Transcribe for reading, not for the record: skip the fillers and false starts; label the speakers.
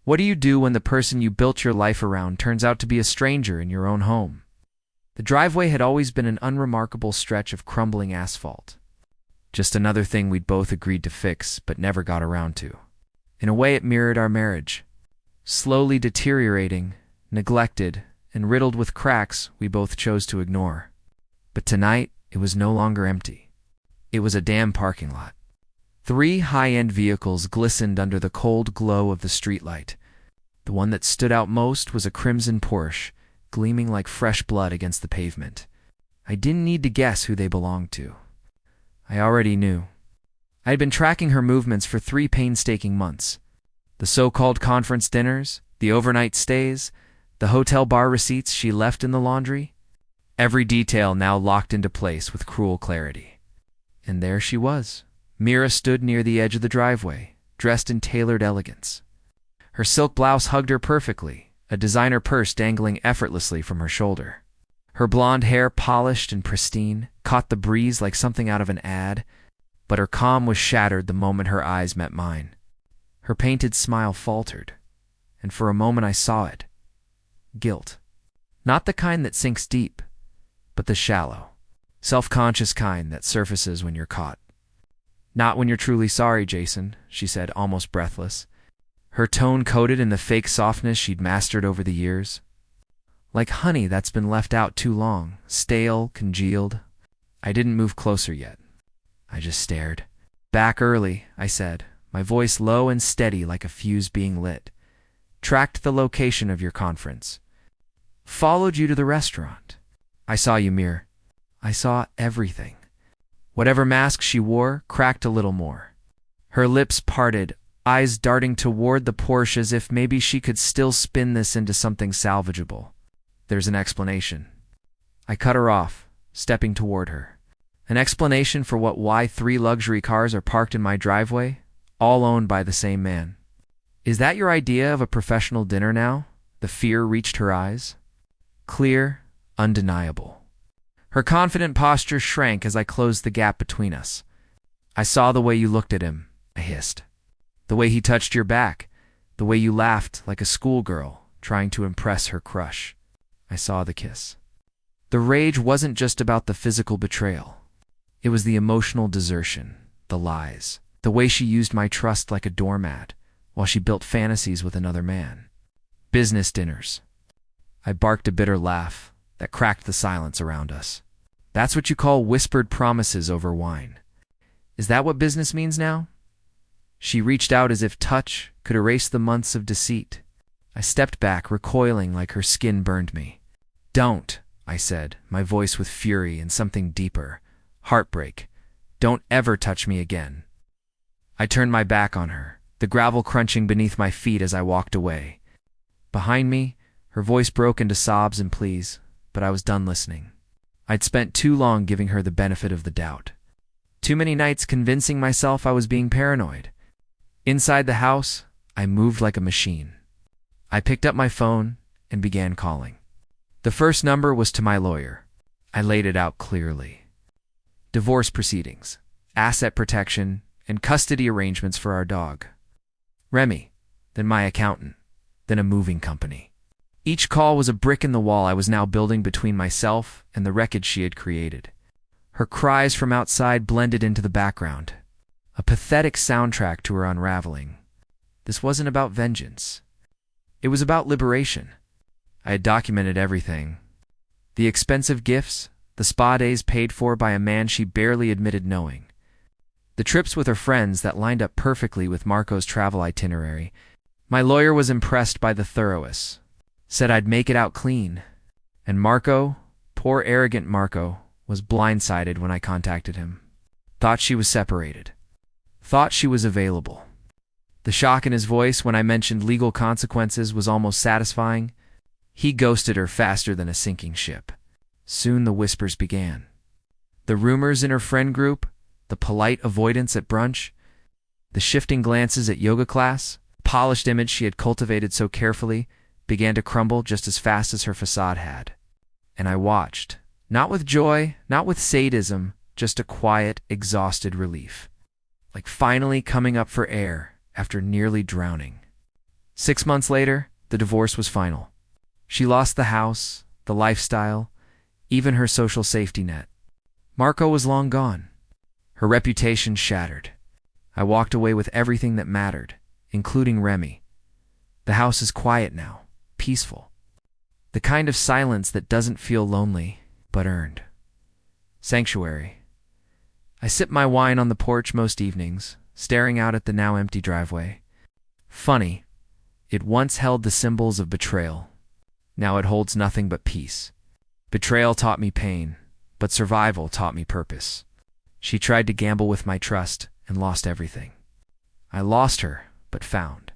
Speaker 1: What do you do when the person you built your life around turns out to be a stranger in your own home? The driveway had always been an unremarkable stretch of crumbling asphalt. Just another thing we'd both agreed to fix, but never got around to. In a way, it mirrored our marriage. Slowly deteriorating, neglected, and riddled with cracks we both chose to ignore. But tonight, it was no longer empty. It was a damn parking lot. 3 high-end vehicles glistened under the cold glow of the streetlight. The one that stood out most was a crimson Porsche, gleaming like fresh blood against the pavement. I didn't need to guess who they belonged to. I already knew. I had been tracking her movements for 3 painstaking months. The so-called conference dinners, the overnight stays, the hotel bar receipts she left in the laundry. Every detail now locked into place with cruel clarity. And there she was. Mira stood near the edge of the driveway, dressed in tailored elegance. Her silk blouse hugged her perfectly, a designer purse dangling effortlessly from her shoulder. Her blonde hair, polished and pristine, caught the breeze like something out of an ad, but her calm was shattered the moment her eyes met mine. Her painted smile faltered, and for a moment I saw it. Guilt. Not the kind that sinks deep, but the shallow, self-conscious kind that surfaces when you're caught. "Not when you're truly sorry, Jason," she said, almost breathless, her tone coated in the fake softness she'd mastered over the years. Like honey that's been left out too long, stale, congealed. I didn't move closer yet. I just stared. "Back early," I said, my voice low and steady like a fuse being lit. "Tracked the location of your conference. Followed you to the restaurant. I saw you, Mir. I saw everything." Whatever mask she wore cracked a little more. Her lips parted, eyes darting toward the Porsche as if maybe she could still spin this into something salvageable. "There's an explanation." I cut her off, stepping toward her. An explanation for why 3 luxury cars are parked in my driveway, all owned by the same man. "Is that your idea of a professional dinner now?" The fear reached her eyes. Clear, undeniable. Her confident posture shrank as I closed the gap between us. "I saw the way you looked at him," I hissed. "The way he touched your back, the way you laughed like a schoolgirl trying to impress her crush." I saw the kiss. The rage wasn't just about the physical betrayal. It was the emotional desertion, the lies, the way she used my trust like a doormat while she built fantasies with another man. "Business dinners." I barked a bitter laugh that cracked the silence around us. "That's what you call whispered promises over wine. Is that what business means now?" She reached out as if touch could erase the months of deceit. I stepped back, recoiling like her skin burned me. "Don't," I said, my voice with fury and something deeper. Heartbreak. "Don't ever touch me again." I turned my back on her, the gravel crunching beneath my feet as I walked away. Behind me, her voice broke into sobs and pleas, but I was done listening. I'd spent too long giving her the benefit of the doubt. Too many nights convincing myself I was being paranoid. Inside the house, I moved like a machine. I picked up my phone and began calling. The first number was to my lawyer. I laid it out clearly. Divorce proceedings, asset protection, and custody arrangements for our dog. Remy, then my accountant, then a moving company. Each call was a brick in the wall I was now building between myself and the wreckage she had created. Her cries from outside blended into the background, a pathetic soundtrack to her unraveling. This wasn't about vengeance. It was about liberation. I had documented everything. The expensive gifts, the spa days paid for by a man she barely admitted knowing. The trips with her friends that lined up perfectly with Marco's travel itinerary. My lawyer was impressed by the thoroughness. Said I'd make it out clean. And Marco, poor arrogant Marco, was blindsided when I contacted him. Thought she was separated. Thought she was available. The shock in his voice when I mentioned legal consequences was almost satisfying. He ghosted her faster than a sinking ship. Soon the whispers began. The rumors in her friend group, the polite avoidance at brunch, the shifting glances at yoga class, polished image she had cultivated so carefully, began to crumble just as fast as her facade had. And I watched, not with joy, not with sadism, just a quiet, exhausted relief. Like finally coming up for air after nearly drowning. 6 months later, the divorce was final. She lost the house, the lifestyle, even her social safety net. Marco was long gone. Her reputation shattered. I walked away with everything that mattered, including Remy. The house is quiet now, peaceful. The kind of silence that doesn't feel lonely, but earned. Sanctuary. I sip my wine on the porch most evenings, staring out at the now empty driveway. Funny, it once held the symbols of betrayal. Now it holds nothing but peace. Betrayal taught me pain, but survival taught me purpose. She tried to gamble with my trust and lost everything. I lost her, but found.